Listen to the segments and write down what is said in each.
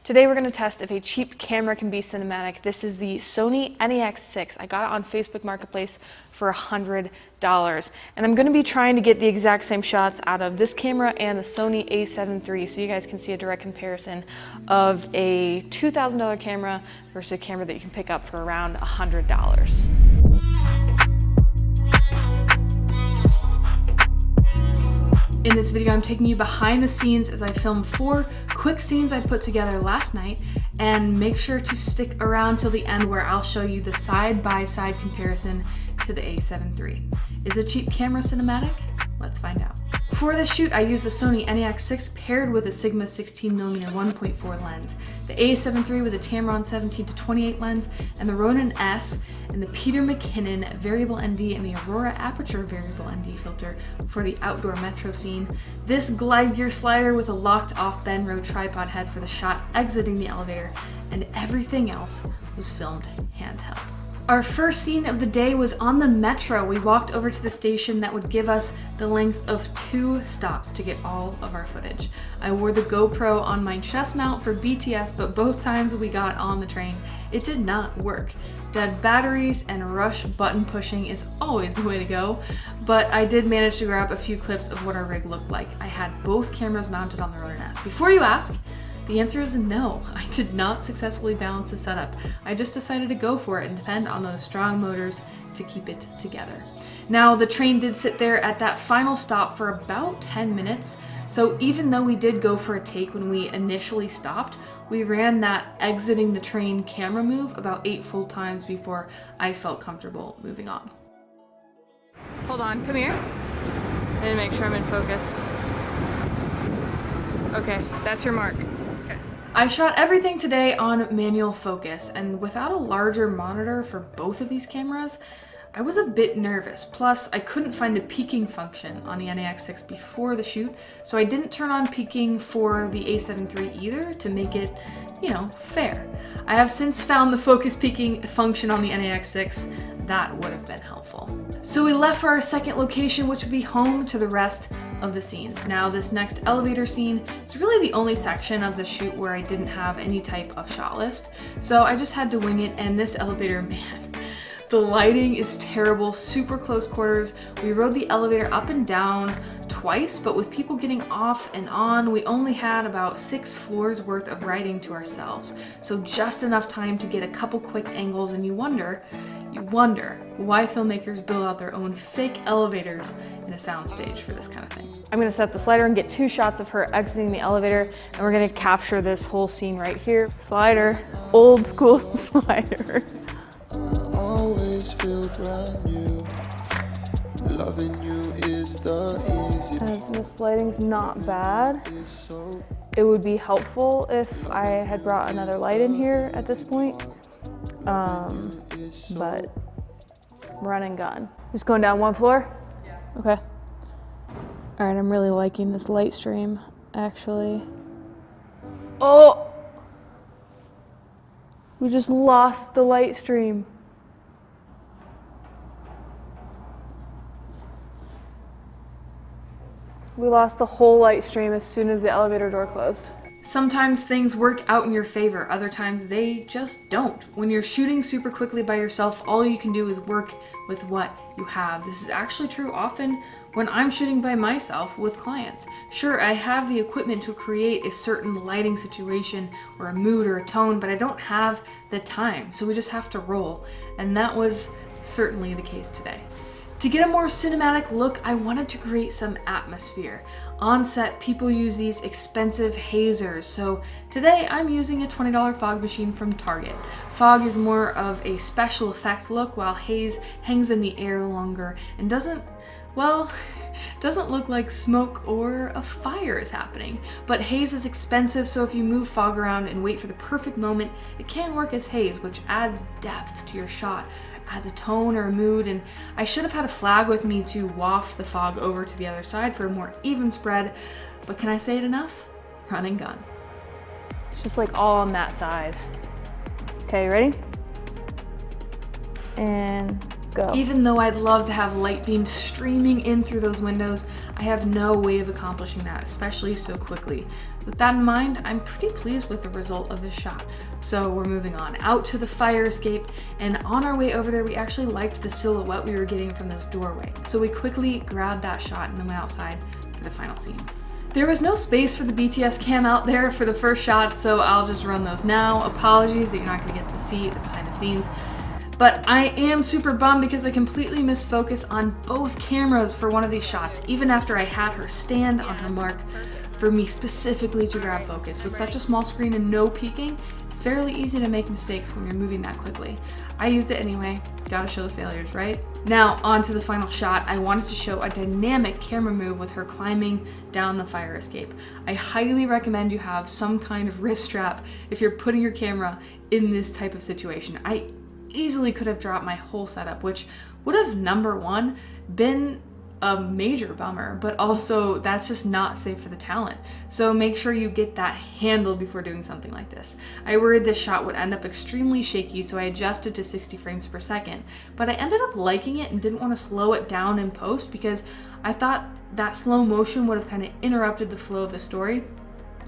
Today we're going to test if a cheap camera can be cinematic. This is the Sony NEX-6. I got it on Facebook Marketplace for $100. And I'm going to be trying to get the exact same shots out of this camera and the Sony a7 III so you guys can see a direct comparison of a $2,000 camera versus a camera that you can pick up for around $100. In this video, I'm taking you behind the scenes as I film 4 quick scenes I put together last night, and make sure to stick around till the end where I'll show you the side-by-side comparison to the a7 III. Is a cheap camera cinematic? Let's find out. For this shoot, I used the Sony NEX-6 paired with a Sigma 16mm 1.4 lens, the a7 III with a Tamron 17-28 lens, and the Ronin S and the Peter McKinnon Variable ND and the Aurora Aperture Variable ND filter for the outdoor metro scene. This glide gear slider with a locked off Benro tripod head for the shot exiting the elevator, and everything else was filmed handheld. Our first scene of the day was on the metro. We walked over to the station that would give us the length of 2 stops to get all of our footage. I wore the GoPro on my chest mount for BTS, but both times we got on the train, it did not work. Dead batteries and rush button pushing is always the way to go, but I did manage to grab a few clips of what our rig looked like. I had both cameras mounted on the Ronin S. Before you ask, the answer is no. I did not successfully balance the setup. I just decided to go for it and depend on those strong motors to keep it together. Now, the train did sit there at that final stop for about 10 minutes, so even though we did go for a take when we initially stopped, we ran that exiting the train camera move about 8 full times before I felt comfortable moving on. Hold on, come here. I need to make sure I'm in focus. Okay, that's your mark. I shot everything today on manual focus, and without a larger monitor for both of these cameras, I was a bit nervous. Plus, I couldn't find the peaking function on the NEX-6 before the shoot, so I didn't turn on peaking for the a7 III either to make it, fair. I have since found the focus peaking function on the NEX-6. That would have been helpful. So we left for our second location, which would be home to the rest of the scenes. Now, this next elevator scene is really the only section of the shoot where I didn't have any type of shot list, so I just had to wing it, and this elevator, man, the lighting is terrible, super close quarters. We rode the elevator up and down twice, but with people getting off and on, we only had about 6 floors worth of riding to ourselves. So just enough time to get a couple quick angles, and you wonder why filmmakers build out their own fake elevators in a soundstage for this kind of thing. I'm gonna set the slider and get 2 shots of her exiting the elevator, and we're gonna capture this whole scene right here. Slider, old school slider. Always feel brand new. Loving you is the easy. As this lighting's not bad, it would be helpful if I had brought another light in here at this point. But run and gun. Just going down 1 floor? Yeah. Okay. All right, I'm really liking this light stream, actually. Oh! We just lost the light stream. We lost the whole light stream as soon as the elevator door closed. Sometimes things work out in your favor, other times they just don't. When you're shooting super quickly by yourself, all you can do is work with what you have. This is actually true often when I'm shooting by myself with clients. Sure, I have the equipment to create a certain lighting situation or a mood or a tone, but I don't have the time, so we just have to roll. And that was certainly the case today. To get a more cinematic look, I wanted to create some atmosphere. On set, people use these expensive hazers, so today I'm using a $20 fog machine from Target. Fog is more of a special effect look, while haze hangs in the air longer and doesn't look like smoke or a fire is happening. But haze is expensive, so if you move fog around and wait for the perfect moment, it can work as haze, which adds depth to your shot, adds a tone or a mood. And I should have had a flag with me to waft the fog over to the other side for a more even spread, but can I say it enough? Run and gun. It's just like all on that side. Okay, ready? And go. Even though I'd love to have light beams streaming in through those windows, I have no way of accomplishing that, especially so quickly. With that in mind, I'm pretty pleased with the result of this shot. So we're moving on out to the fire escape, and on our way over there, we actually liked the silhouette we were getting from this doorway. So we quickly grabbed that shot and then went outside for the final scene. There was no space for the BTS cam out there for the first shots, so I'll just run those now. Apologies that you're not gonna get to see the behind the scenes. But I am super bummed because I completely missed focus on both cameras for one of these shots, even after I had her stand on her mark for me specifically to grab focus. With such a small screen and no peeking, it's fairly easy to make mistakes when you're moving that quickly. I used it anyway, gotta show the failures, right? Now, on to the final shot. I wanted to show a dynamic camera move with her climbing down the fire escape. I highly recommend you have some kind of wrist strap if you're putting your camera in this type of situation. I easily could have dropped my whole setup, which would have, number one, been a major bummer, but also that's just not safe for the talent. So make sure you get that handled before doing something like this. I worried this shot would end up extremely shaky, so I adjusted to 60 frames per second, but I ended up liking it and didn't want to slow it down in post because I thought that slow motion would have kind of interrupted the flow of the story,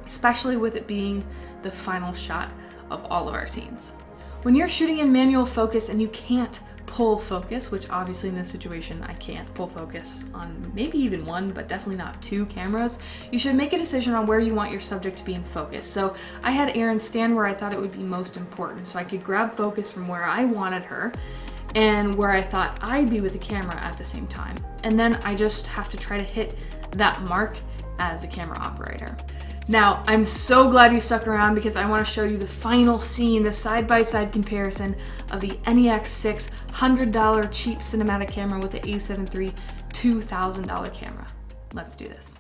especially with it being the final shot of all of our scenes. When you're shooting in manual focus and you can't pull focus, which obviously in this situation I can't pull focus on maybe even one, but definitely not two cameras, you should make a decision on where you want your subject to be in focus. So I had Erin stand where I thought it would be most important, so I could grab focus from where I wanted her and where I thought I'd be with the camera at the same time. And then I just have to try to hit that mark as a camera operator. Now, I'm so glad you stuck around because I want to show you the final scene, the side-by-side comparison of the NEX-6 $100 cheap cinematic camera with the A7 III $2,000 camera. Let's do this.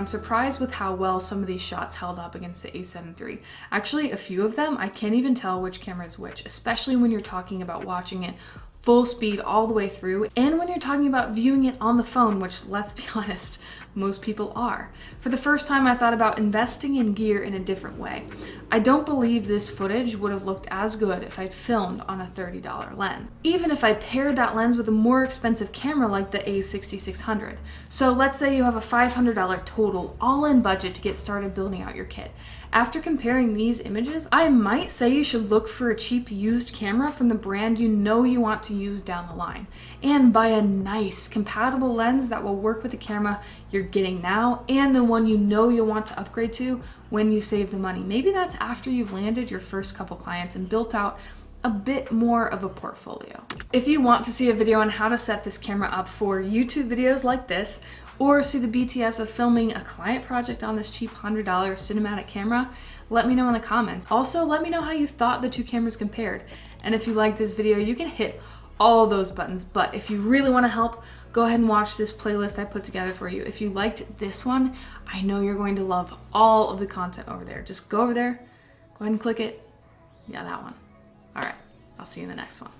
I'm surprised with how well some of these shots held up against the A7 III. Actually, a few of them, I can't even tell which camera is which, especially when you're talking about watching it full speed all the way through, and when you're talking about viewing it on the phone, which, let's be honest, most people are. For the first time, I thought about investing in gear in a different way. I don't believe this footage would have looked as good if I'd filmed on a $30 lens, even if I paired that lens with a more expensive camera like the A6600. So let's say you have a $500 total all-in budget to get started building out your kit. After comparing these images, I might say you should look for a cheap used camera from the brand you know you want to use down the line, and buy a nice compatible lens that will work with the camera you're getting now and the one you know you'll want to upgrade to when you save the money. Maybe that's after you've landed your first couple clients and built out a bit more of a portfolio. If you want to see a video on how to set this camera up for YouTube videos like this, or see the BTS of filming a client project on this cheap $100 cinematic camera, let me know in the comments. Also, let me know how you thought the two cameras compared. And if you like this video, you can hit all those buttons. But if you really want to help, go ahead and watch this playlist I put together for you. If you liked this one, I know you're going to love all of the content over there. Just go over there, go ahead and click it. Yeah, that one. All right, I'll see you in the next one.